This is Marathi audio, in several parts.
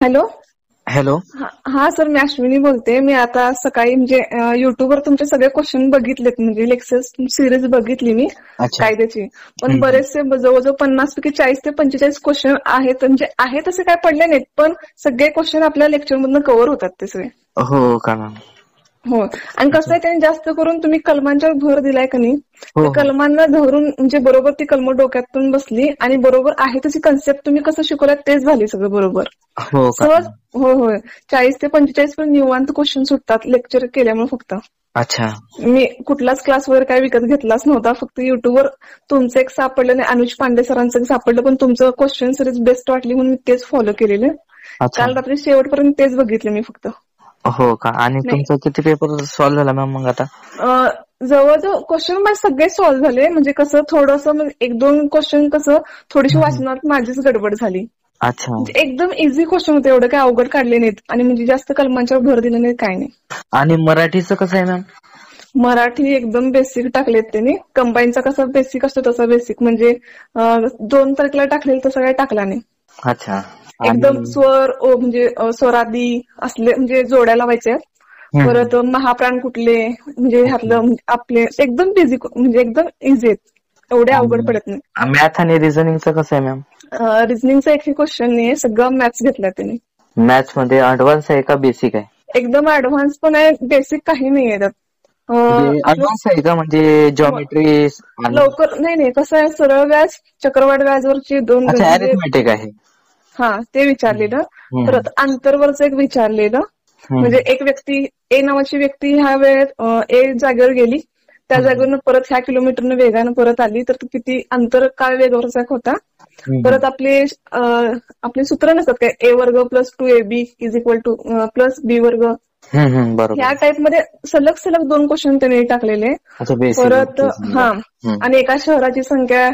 हॅलो. हॅलो. हा सर, मी अश्विनी बोलते. मी आता सकाळी म्हणजे युट्यूबवर तुमचे सगळे क्वेश्चन बघितलेत, म्हणजे लेक्चर्स सिरीज बघितली मी अच्छा. कायद्याची. पण बरेचसे जवळजवळ 50 पैकी 40 ते 45 क्वेश्चन आहेत, म्हणजे आहे तसे काय पडले नाहीत, पण सगळे क्वेश्चन आपल्या लेक्चर मधून कव्हर होतात ते सगळे. हो का मॅम. हो. आणि कसं आहे, त्यांनी जास्त करून तुम्ही कलमांच्यावर भर दिलाय का नाही, हो ते हो कलमांना धरून म्हणजे बरोबर ती कलम डोक्यातून बसली आणि बरोबर आहे तशी कन्सेप्ट तुम्ही कसं शिकवलात तेच झाली सगळं बरोबर हो का. सहज. होय होय. 40 ते 45 पण निवांत क्वेश्चन सुटतात लेक्चर केल्यामुळे. फक्त अच्छा. मी कुठलाच क्लास वगैरे काय विकत घेतलाच नव्हता, फक्त युट्यूबवर तुमचं एक सापडलं नाही, अनुज पांडे सरांचं एक सापडलं, पण तुमचं क्वेश्चन सिरीज बेस्ट वाटली म्हणून मी तेच फॉलो केलेले. अच्छा. काल रात्री शेवटपर्यंत तेच बघितले मी फक्त. हो का. आणि नाही, तुमचा किती पेपर सॉल्व्ह झाला मॅम मग आता? जवळजवळ क्वेश्चन माझे सगळे सॉल्व्ह झाले. म्हणजे कसं थोडंसं एक दोन क्वेश्चन कसं थोडीशी वाचनात माझीच गडबड झाली. अच्छा. म्हणजे एकदम इझी क्वेश्चन होते, एवढं काय अवघड काढले नाहीत आणि म्हणजे जास्त कलमांच्यावर भर दिला नाही, काय नाही. आणि मराठीचं कसं आहे मॅम? मराठी एकदम बेसिक टाकलेत त्यांनी. कंबाईनचा कसा बेसिक असतो तसा बेसिक, म्हणजे 2 तारखेला टाकलेलं तसं काय टाकला नाही. अच्छा. एकदम आणि स्वर म्हणजे स्वरादी असले म्हणजे जोड्या लावायच्या. परत महाप्राण कुठले म्हणजे ह्यातलं आपले एकदम बेसिक, म्हणजे एकदम इझी आहेत, एवढे अवघड पडत नाही. मॅथ आणि रिझनिंगचं कसं आहे मॅम? रिझनिंगचा एकही क्वेश्चन नाही, सगळं मॅथ्स घेतला त्यांनी. मॅथ्स मध्ये ऍडव्हान्स आहे का बेसिक आहे? एकदम ऍडव्हान्स पण आहे, बेसिक काही नाही आहे त्यात. म्हणजे आपलं ऍडव्हान्स आहे का, म्हणजे जॉमेट्री? लवकर नाही, कसं आहे, सरळ व्याज, चक्रवाढ व्याजवरची 2 अच्छा, म्हणजे अरिथमेटिक आहे. हा ते विचारलेलं. परत आंतरवरच एक विचारलेलं, म्हणजे एक व्यक्ती ए नावाची व्यक्ती ह्या वेळेत ए जागेवर गेली, त्या जागेवरून परत ह्या किलोमीटरनं वेगानं परत आली तर किती अंतर काय वेगावरचा होता. परत आपले सूत्र नसतात काय, ए वर्ग plus 2ab is equal to plus B वर्ग, बरोबर. ह्या टाईप मध्ये सलग सलग 2 क्वेश्चन त्यांनी टाकलेले. अच्छा, बेसिक. परत आणि एका शहराची संख्या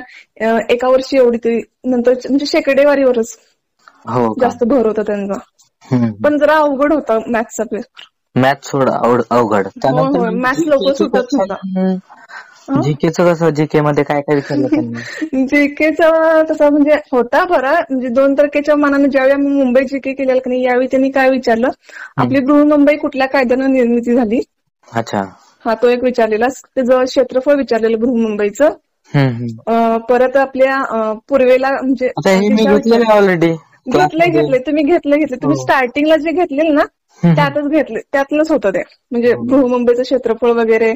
एका वर्षी एवढी तरी, नंतर म्हणजे शेकडेवारीवरच हो का. जास्त भर होता त्यांचा. पण जरा अवघड होता मॅथ्सचा पेपर. मॅथ्स थोडा अवघड. हो त्यानंतर हो, मॅथ्स लवकर सुटत नव्हता. जीकेचं कसं, जीके मध्ये काय काय विचारलं त्यांनी? जीकेचा तसा म्हणजे होता बरा, म्हणजे 2 तारखेच्या मानाने ज्यावेळी आम्ही मुंबई जीके केलेलं की नाही, यावेळी त्यांनी काय विचारलं, आपली बृहन्मुंबई कुठल्या कायद्यानं निर्मिती झाली. अच्छा. हा तो एक विचारलेला. त्याचं क्षेत्रफळ विचारलेलं बृहन्मुंबईचं. परत आपल्या पूर्वेला म्हणजे दिशा विचारली. ऑलरेडी घेतलंय तुम्ही, घेतलंय तुम्ही स्टार्टिंगला जे घेतलेलं ना त्यातच घेतले, त्यातलंच होतं ते, म्हणजे बृहन्मुंबईचं क्षेत्रफळ वगैरे.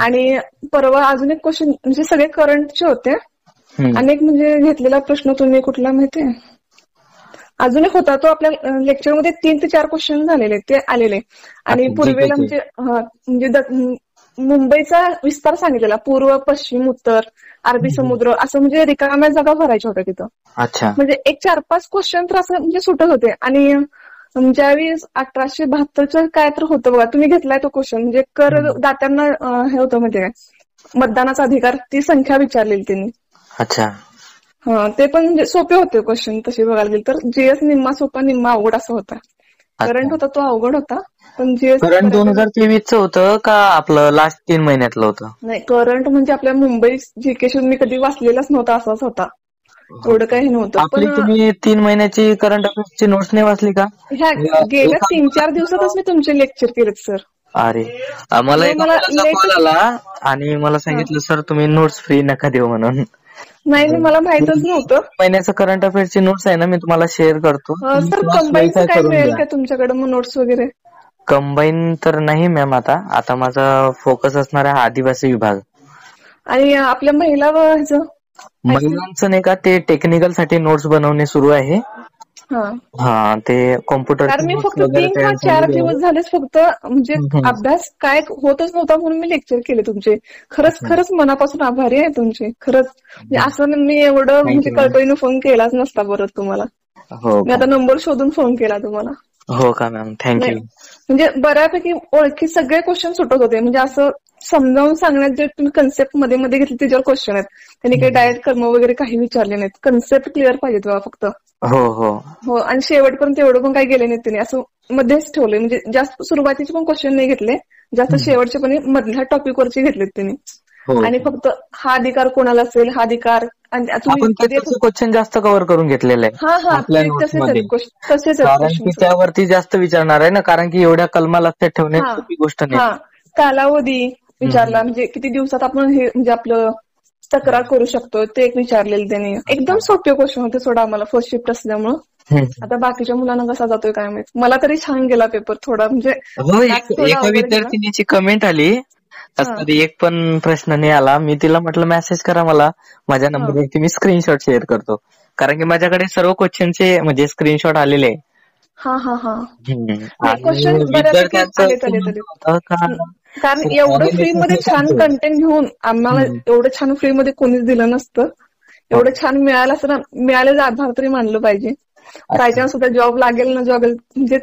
आणि परवा अजून एक क्वेश्चन, म्हणजे सगळे करंटचे होते. अनेक म्हणजे घेतलेला प्रश्न तुम्ही कुठला माहितीये, अजून एक होता तो आपल्या लेक्चरमध्ये 3 ते 4 क्वेश्चन झालेले ते आलेले. आणि पूर्वेला म्हणजे मुंबईचा विस्तार सांगितलेला, पूर्व पश्चिम उत्तर अरबी समुद्र, असं म्हणजे रिकाम्या जागा भरायच्या होत्या तिथं. अच्छा. म्हणजे एक 4-5 क्वेश्चन तर असं म्हणजे सुटत होते. आणि ज्यावेळी 1872 काय तर होतं बघा, तुम्ही घेतलाय तो क्वेश्चन, म्हणजे करदात्यांना हे होतं म्हणजे मतदानाचा अधिकार, ती संख्या विचारलेली त्यांनी. अच्छा. ते पण म्हणजे सोपे होते क्वेश्चन तसे बघायला गेले तर. जीएस निम्मा सोपा निम्मा अवघड असं होता. करंट होता तो अवघड होता, पण जीएस करंट 2023चं होतं का आपलं लास्ट 3 महिन्यातलं होतं? नाही, करंट म्हणजे आपल्या मुंबई जीके मी कधी वाचलेलाच नव्हता, असाच होता, एवढं काही नव्हतं. आपली पण तुम्ही 3 महिन्याची करंट अफेअर्सची नोट्स नाही वाचली का? ह्या गेल्या 3-4 दिवसातच मी तुमचे लेक्चर केलेत सर. अरे, मला एका मुलाचा कॉल आला आणि मला सांगितलं सर तुम्ही नोट्स फ्री नका देऊ म्हणून. नाही, मला माहितच नव्हतं. महिन्याचं करंट अफेअर्सची नोट्स आहे ना, मी तुम्हाला शेअर करतो. सर कंबाईनचं काय मिळेल का तुमच्याकडे मग नोट्स वगैरे? कंबाईन तर नाही मॅम, आता माझा फोकस असणार आहे आदिवासी विभाग. आणि आपल्या महिलांचं नाही का, ते टेक्निकल साठी नोट्स बनवणे सुरू आहे. ते कॉम्प्युटर. कारण मी फक्त 3 का 4 दिवस झालेच फक्त म्हणजे अभ्यास काय होतच नव्हता म्हणून मी लेक्चर केले तुमचे. खरंच मनापासून आभारी आहे तुमचे, खरंच. म्हणजे असं मी एवढं म्हणजे कळकळीनं फोन केलाच नसता परत तुम्हाला. मी आता नंबर शोधून फोन केला तुम्हाला. हो का मॅम, थँक्यू. म्हणजे बऱ्यापैकी ओळखी सगळे क्वेश्चन सुटत होते, म्हणजे असं समजावून सांगण्यात जे तुम्ही कन्सेप्ट मध्ये घेतली त्याच्यावर क्वेश्चन आहेत. त्यांनी काही डायरेक्ट कर्म वगैरे काही विचारले नाहीत, कन्सेप्ट क्लिअर पाहिजे तेव्हा फक्त. हो. आणि शेवटपर्यंत एवढं पण काही गेले नाहीत त्यांनी, असं मध्येच ठेवले. म्हणजे जास्त सुरुवातीचे पण क्वेश्चन नाही घेतले, जास्त शेवटचे पण मधल्या टॉपिक वरचे घेतलेत त्यांनी. हो. आणि फक्त हा अधिकार कोणाला असेल, हा अधिकार, आणि आपण त्याचे क्वेश्चन जास्त कव्हर करून घेतलेले आहे हा हा आपल्या ते नोट्स तसेच मध्ये. आहेत तसेच आहेत कारण की क्वेश्चन. त्यावरती जास्त विचारणार आहे ना, कारण की एवढ्या कलमा लक्षात ठेवणे हा सोपी गोष्ट नाही. हा कालावधी विचारला, हम्म. म्हणजे किती दिवसात आपण हे म्हणजे आपलं तक्रार करू शकतो ते एक विचारलेलं त्यांनी. एकदम अच्छा. सोपे क्वेश्चन होते सोडा, आम्हाला फर्स्ट शिफ्ट असल्यामुळं. हम्म. आता बाकीच्या मुलांना कसा जातोय काय माहित. मला तरी छान गेला पेपर थोडा, म्हणजे हो, मॅथ्स थोडा एका अवघड गेला. विद्यार्थिनीची कमेंट आली, हा तरी एक पण प्रश्न नाही आला. मी तिला म्हटलं मेसेज करा मला, माझ्या हा नंबरवरती मी स्क्रीनशॉट शेअर करतो, कारण की माझ्याकडे सर्व क्वेश्चनचे म्हणजे स्क्रीनशॉट आलेले आहे. हा हा हा नाही, आणि क्वेश्चन बऱ्यापैकी विद्यार्थ्यांचं आलेत असं आलेत म्हणणं आलेत. होतं का कारण एवढं फ्री मध्ये अनालिसिस छान सांगतो. कंटेंट घेऊन आम्हाला एवढं छान फ्री मध्ये कोणीच दिलं नसतं. एवढं छान मिळालं असं ना, मिळालेला आभार तरी मानलं पाहिजे. बाय चान्स सुद्धा जॉब लागेल ना जॉब, म्हणजे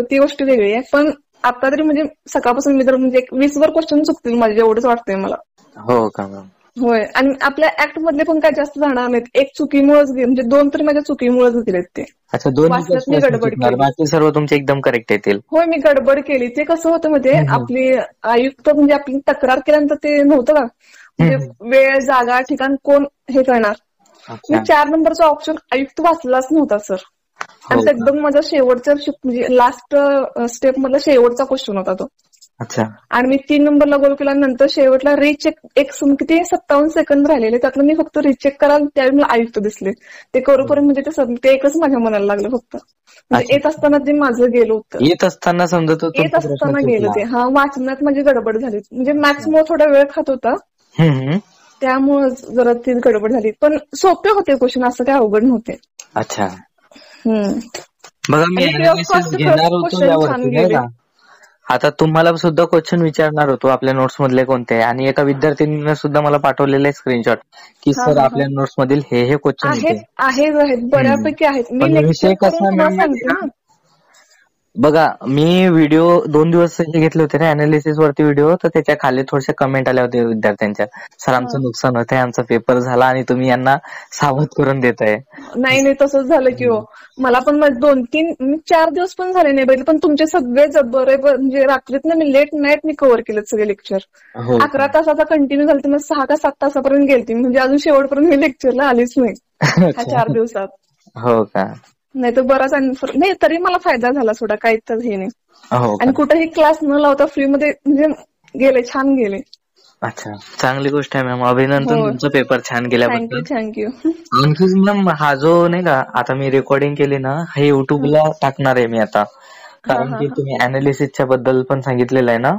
ती गोष्ट वेगळी आहे. पण आता तरी म्हणजे सकाळपासून मी तर म्हणजे 20 वर क्वेश्चन चुकतील माझे, एवढंच वाटतंय मला. हो का मॅम? होय, आणि आपल्या ऍक्ट मधले पण काय जास्त जाणार नाहीत. एक चुकीमुळेच म्हणजे 2 तर माझ्या चुकीमुळेच गेलेत ते. अच्छा, 2 वाचण्यात मी प्रश्न गडबड चुकणार, केली. बाकी सर्व तुमचे एकदम करेक्ट येतील. होय, मी गडबड केली. ते कसं होतं म्हणजे आपली आयुक्त म्हणजे आपली तक्रार केल्यानंतर ते नव्हतं का, म्हणजे वेळ, जागा, ठिकाण कोण हे करणार. मी अच्छा. 4 नंबरचा ऑप्शन आयुक्त वाचलाच नव्हता सर. आणि हो तो का? एकदम माझा शेवटच्या म्हणजे लास्ट स्टेप मधला शेवटचा क्वेश्चन होता तो. अच्छा. आणि मी 3 नंबरला गोल केला, नंतर शेवटला रिचेक किती 57 सेकंद राहिलेले, त्यातलं मी फक्त रिचेक कराल त्यावेळी मला आयुक्त दिसले. ते करूपर्यंत म्हणजे ते एकच माझ्या मनाला लागलं फक्त. म्हणजे येत असताना ते माझं गेलं होतं. येत असताना समजा येत असताना गेलं ते. हा, वाचण्यात माझी गडबड झाली. म्हणजे मॅथ्समुळे थोडा वेळ खात होता, त्यामुळे जरा ती गडबड झाली. पण सोपे होते क्वेश्चन, असं काय अवघड नव्हते. अच्छा. बघा, मी आणि फ्री ऑफ अनालिसिस कॉस्ट घेणार होतो क्वेश्चन छान यावरती नाही गेले. का. आता तुम्हाला सुद्धा क्वेश्चन विचारणार होतो आपल्या नोट्स मधले कोणते, आणि एका विद्यार्थिनीने सुद्धा मला पाठवलेले स्क्रीनशॉट की हा सर हा हा आपल्या नोट्स मधील हे क्वेश्चन होते. आहेत बऱ्यापैकी आहेत. मी पण लेक्चर विषय करून कसा तुम्हाला मॅम माहिती सांगते का, ना. बघा मी व्हिडिओ 2 दिवस हे घेतले होते ना अनालिसिस वरती व्हिडिओ, तर त्याच्या खाली थोडेसे कमेंट आल्या होत्या विद्यार्थ्यांच्या, सर आमचं नुकसान होतंय, आमचा पेपर झाला आणि तुम्ही यांना सावध करून देताय. नाही तसंच झालं की हो. मला पण 4 दिवस पण झाले नाही बघितले, पण तुमचे सगळे बरोबर म्हणजे रात्रीत मी लेट नाईट मी कव्हर केलं सगळे लेक्चर. 11 तासाचा कंटिन्यू झालं, मग 6 का 7 तासापर्यंत गेलते. म्हणजे अजून शेवटपर्यंत मी लेक्चरला आलीच नाही ह्या 4 दिवसात. हो का? नाही तर बराच नाही, तरी मला फायदा झाला सोडा, काही तर हे नाही. हो का? आणि कुठेही क्लास न लावता फ्री मध्ये म्हणजे गेले, छान गेले. अच्छा, चांगली गोष्ट आहे मॅम, अभिनंदन तुमचा पेपर छान गेल्याबद्दल. थँक्यू. आणखी मॅम हा जो नाही का आता मी रेकॉर्डिंग केली ना, हे युट्यूबला टाकणार आहे मी आता, कारण की तुम्ही अनालिसिसच्या बद्दल पण सांगितलेलं आहे ना.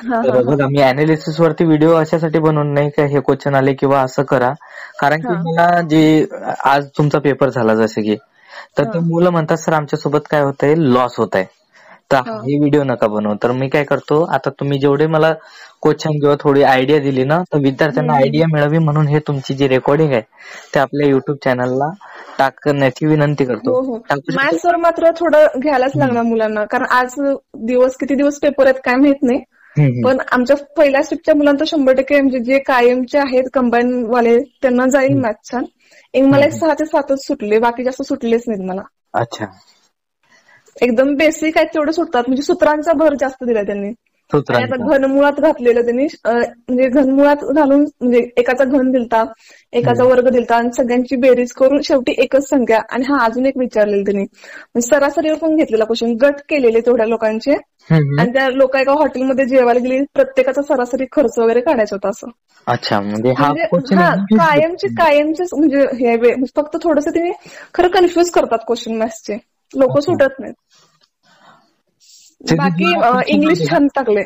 तर बघा, मी अनालिसिस वरती व्हिडिओ अशासाठी बनवून नाही का हे क्वेश्चन आले किंवा असं करा, कारण की मला जे आज तुमचा पेपर झाला जसे की, तर ते मुलं म्हणतात सर आमच्यासोबत काय होतंय, लॉस होत आहे, तर हे व्हिडिओ नका बनवू. तर मी काय करतो, आता तुम्ही जेवढे मला क्वेश्चन किंवा थोडी आयडिया दिली ना, तर विद्यार्थ्यांना आयडिया मिळावी म्हणून हे तुमची जी रेकॉर्डिंग आहे ते आपल्या युट्यूब चॅनलला टाकण्याची विनंती करतो. हो. मॅथ्सवर मात्र थोडं घ्यायलाच लागणार मुलांना, कारण आज किती दिवस पेपर आहेत काय माहित नाही. पण आमच्या पहिल्या शिफ्टच्या मुलांना 100% म्हणजे जे कायमचे आहेत कंबाईन वाले त्यांना जाईल मॅथ्स छान. मला 6 ते 7च सुटले, बाकी जास्त सुटलेच नाहीत मला. अच्छा. एकदम बेसिक आहेत तेवढे सुटतात, म्हणजे सूत्रांचा भर जास्त दिला त्यांनी. आणि आता सूत्रांचा घनमुळात घातलेलं त्यांनी, म्हणजे घनमुळात घालून म्हणजे एकाचा घन दिलता, एकाचा वर्ग दिलता, आणि सगळ्यांची बेरीज करून शेवटी एकच संख्या. आणि अजून एक विचारलेलं त्यांनी, सरासरीवर पण घेतलेला क्वेश्चन, गट केलेले तेवढ्या लोकांचे, आणि त्या लोक एका हॉटेलमध्ये जेवायला गेली, प्रत्येकाचा सरासरी खर्च वगैरे काढायचा होता असं. अच्छा, म्हणजे हा कायमचेच म्हणजे हे फक्त थोडंसं तिने खरं कन्फ्युज करतात क्वेश्चन मॅथ्सचे, लोक सुटत नाहीत. बाकी इंग्लिश छान टाकले.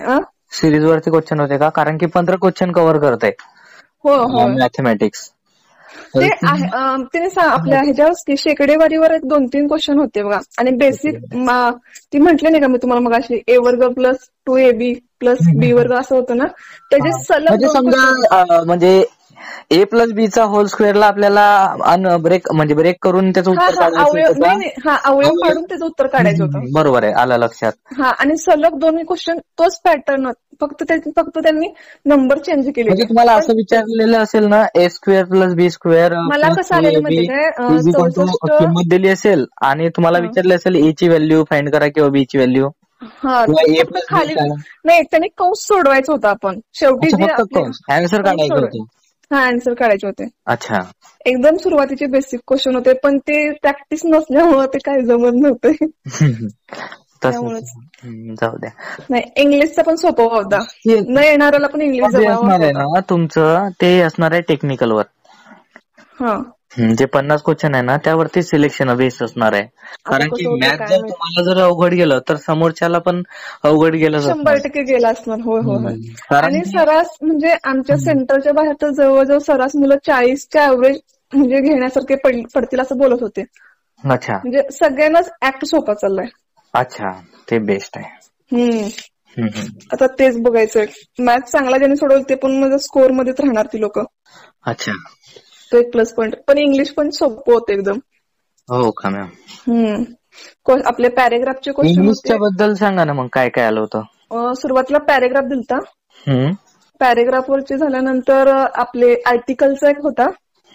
सिरीज वरती क्वेश्चन होते का, कारण की 15 क्वेश्चन कव्हर करताय मॅथमॅटिक्स. ते आपल्या ह्याच्यावर शेकडेवारीवर 2-3 क्वेश्चन होते बघा, आणि बेसिक ती म्हटले नाही का मी तुम्हाला मग अशी ए वर्ग प्लस 2ab प्लस बी वर्ग असं होतं ना, त्याचे सलग समजा म्हणजे ए प्लस बी चा होल स्क्वेअरला आपल्याला ब्रेक करून त्याचं उत्तर काढायचं होतं. अवयव काढून त्याचं उत्तर काढायचं होतं. बरोबर आहे, आलं लक्षात. आणि सलग दोन्ही क्वेश्चन तोच पॅटर्न, फक्त त्यांनी नंबर चेंज केले. म्हणजे तुम्हाला असं विचारलेलं असेल ना, ए स्क्वेअर प्लस बी स्क्वेअर मला कसं आलेलं माहिती काय, किंमत दिली असेल आणि तुम्हाला विचारले असेल ए ची व्हॅल्यू फाइंड करा किंवा बी ची व्हॅल्यू, हा किंवा ए फक्त प्लस बी खाली काय? नाही, त्याने कंस सोडवायचं होतं आपण शेवटी अच्छा, जे फक्त आपले कंस आन्सर कंस काढायचं सोडवाय होतं. हा आन्सर काढायचे होते. अच्छा. एकदम सुरुवातीचे बेसिक क्वेश्चन होते, पण ते प्रॅक्टिस नसल्यामुळे ते काही जमत नव्हते. तसंच. त्यामुळेच जाऊ द्या. नाही, इंग्लिशचा पण सोपा होता. ते न येणाऱ्याला पण इंग्लिश जे जमावा असणार असा आहे होता. ना तुमचं, ते असणार आहे टेक्निकलवर. हा जे 50 क्वेश्चन आहे ना त्यावरती सिलेक्शन बेस असणार आहे. आता कारण की कसं होतं मॅथ काय जर माहित. तुम्हाला जर अवघड गेलं तर समोरच्याला पण अवघड गेलंच असणार. 100% गेला असणार. होय होय होय. कारण आणि की सरास म्हणजे आमच्या सेंटरच्या बाहेर तर जवळजवळ सरास मुलं 40च्या ऍव्हरेज म्हणजे घेण्यासारखे पडतील असं बोलत होते. अच्छा म्हणजे सगळ्यांनाच ऍक्ट सोपा चाललाय. अच्छा, ते बेस्ट आहे. हम्म हम्म. आता तेच बघायचंय. मॅथ चांगला ज्याने सोडवलं ते पण म्हणजे स्कोर मध्येच राहणार ती लोक. अच्छा. तो एक प्लस पॉईंट. पण इंग्लिश पण सोपं होतं एकदम. हो का मॅम. आपले पॅरेग्राफचे क्वेश्चन इंग्लिशच्या होते. बद्दल सांगा ना मग, काय काय आलं होतं. सुरुवातीला पॅरेग्राफ दिलता. हम्म. पॅरेग्राफ वरचे झाल्यानंतर आपले आर्टिकलचा एक होता,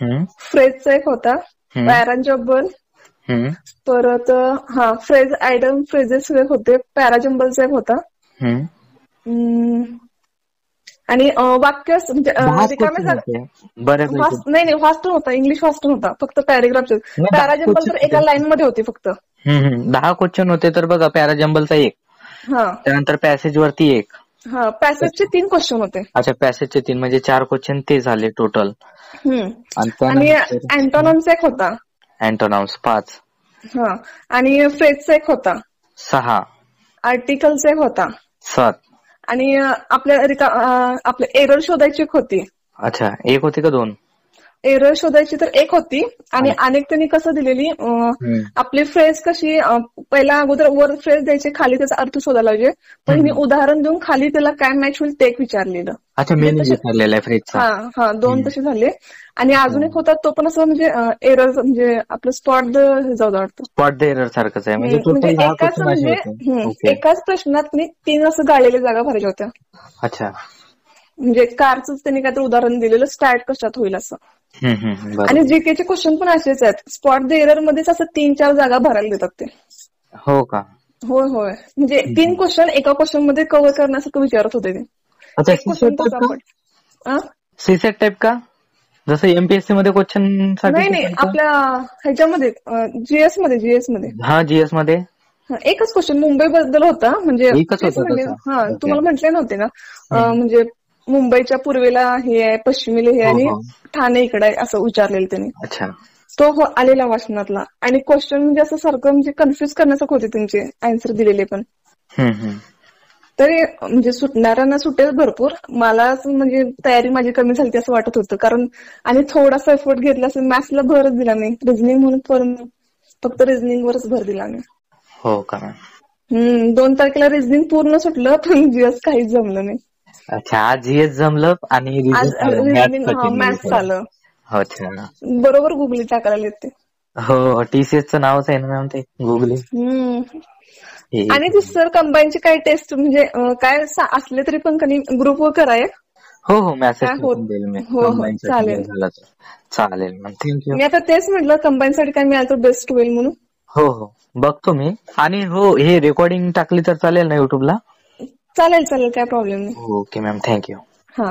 हम्म. फ्रेजचा एक होता, हम्म. पॅराजंबल, हम्म. परत फ्रेज आयटम फ्रेजेस होते, पॅराजंबलचा एक होता. हम्म. आणि वाक्य म्हणजे 10 रिकाम्या क्वेश्चन जागा. होते बऱ्यापैकी. नाही नाही, फास्ट नव्हता, इंग्लिश फास्ट नव्हता, फक्त पॅरेग्राफचे. नाही, 10 पॅराजंबल तर क्वेश्चन एका होते. लाईन मध्ये होती फक्त. 10 क्वेश्चन होते तर बघा, पॅराजंबलचा एक, हा त्यानंतर पॅसेज वरती एक. हा पॅसेजचे 3 क्वेश्चन होते. अच्छा, पॅसेजचे 3 म्हणजे 4 क्वेश्चन ते झाले टोटल. आणि आणि त्यानंतर अँटोनॉमचा एक होता. अँटोनाम्स 5. हा आणि फ्रेजचा एक होता, 6. आर्टिकलचा एक होता, 7. आणि आपल्या एरर शोधायची एक होती. अच्छा, एक होती का 2? एरर शोधायची तर एक होती. आणि अनेक त्यांनी कसं दिलेली, आपली फ्रेज कशी पहिला अगोदर वर फ्रेज द्यायची, खाली त्याचा अर्थ शोधायला पाहिजे. पण मी उदाहरण देऊन खाली त्याला काय मॅच होईल ते एक विचारलेलं. अच्छा, म्हणजे मेनू तसे विचारलेला आहे फ्रेजचा. हा 2 तसे झाले. आणि अजून एक होता तो पण असं म्हणजे एरर म्हणजे आपलं स्पॉट जाऊ वाटतं. स्पॉट द एरर सारखंच आहे, म्हणजे म्हणजे टोटल 10 एकाच क्वेश्चन असे होते. ओके. एकाच प्रश्नात 3 असं गाळलेल्या जागा भरायच्या होत्या. अच्छा. म्हणजे कारच त्यांनी काहीतरी उदाहरण दिलेलं, स्टार्ट कशात होईल असं. आणि बरोबर. जीकेचे क्वेश्चन पण असेच आहेत, स्पॉट द एरर मध्येच असं 3-4 जागा भरायला देतात ते. हो का. होय होय. म्हणजे 3 क्वेश्चन एका क्वेश्चन मध्ये कव्हर करण्यासारखं विचारत होते ते. अच्छा, एक क्वेश्चन तसा पण सीसेट टाइप का, जसं एमपीएससी मध्ये क्वेश्चन साठी नाही आपल्या ह्याच्यामध्ये जीएस मध्ये हा जीएस मध्ये एकच क्वेश्चन मुंबई बद्दल होता. म्हणजे एकच तेच होता म्हणजे तसा. ओके. तुम्हाला म्हटले नव्हते ना, म्हणजे मुंबईच्या पूर्वेला हे आहे, पश्चिमेला हे, आणि हो. ठाणे इकडे आहे असं विचारलेलं त्यांनी. अच्छा. तो आलेला वाचनातला. आणि क्वेश्चन म्हणजे असं सारखं म्हणजे कन्फ्युज करण्यासारखं होते त्यांचे आन्सर दिलेले पण. तरी म्हणजे सुटणाऱ्यांना सुटेल भरपूर. मला म्हणजे तयारी माझी कमी झाली असं वाटत होतं, कारण आणि थोडासा एफर्ट घेतला असेल. मॅथ्सला भरच दिला नाही, रिझनिंग म्हणून फक्त रिझनिंग वरच भर दिला मी. हो का. 2 तारखेला रिझनिंग पूर्ण सुटलं, पण जीएस काहीच जमलं नाही. अच्छा, आज जीएस जमलं आणि आज रिझनिंग मॅथ्स आलं. अच्छा. बरोबर गुगली टाकायला येते. हो, टीसीएसचं नावच आहे ना मॅम ते गुगली. आणि ती सर कंबाईनची काही टेस्ट म्हणजे काय असले तरी पण ग्रुपवर कराय. हो मेसेज टाकून देईल मी. हो चालेल. चालेल मॅम, थँक्यू. मी आता तेच म्हटलं कंबाईन साठी काय मिळालं तर बेस्ट होईल म्हणून. हो बघतो मी. आणि हे रेकॉर्डिंग टाकली तर चालेल ना युट्यूबला? चालेल काय प्रॉब्लेम नाही. Okay ma'am, thank you. हा.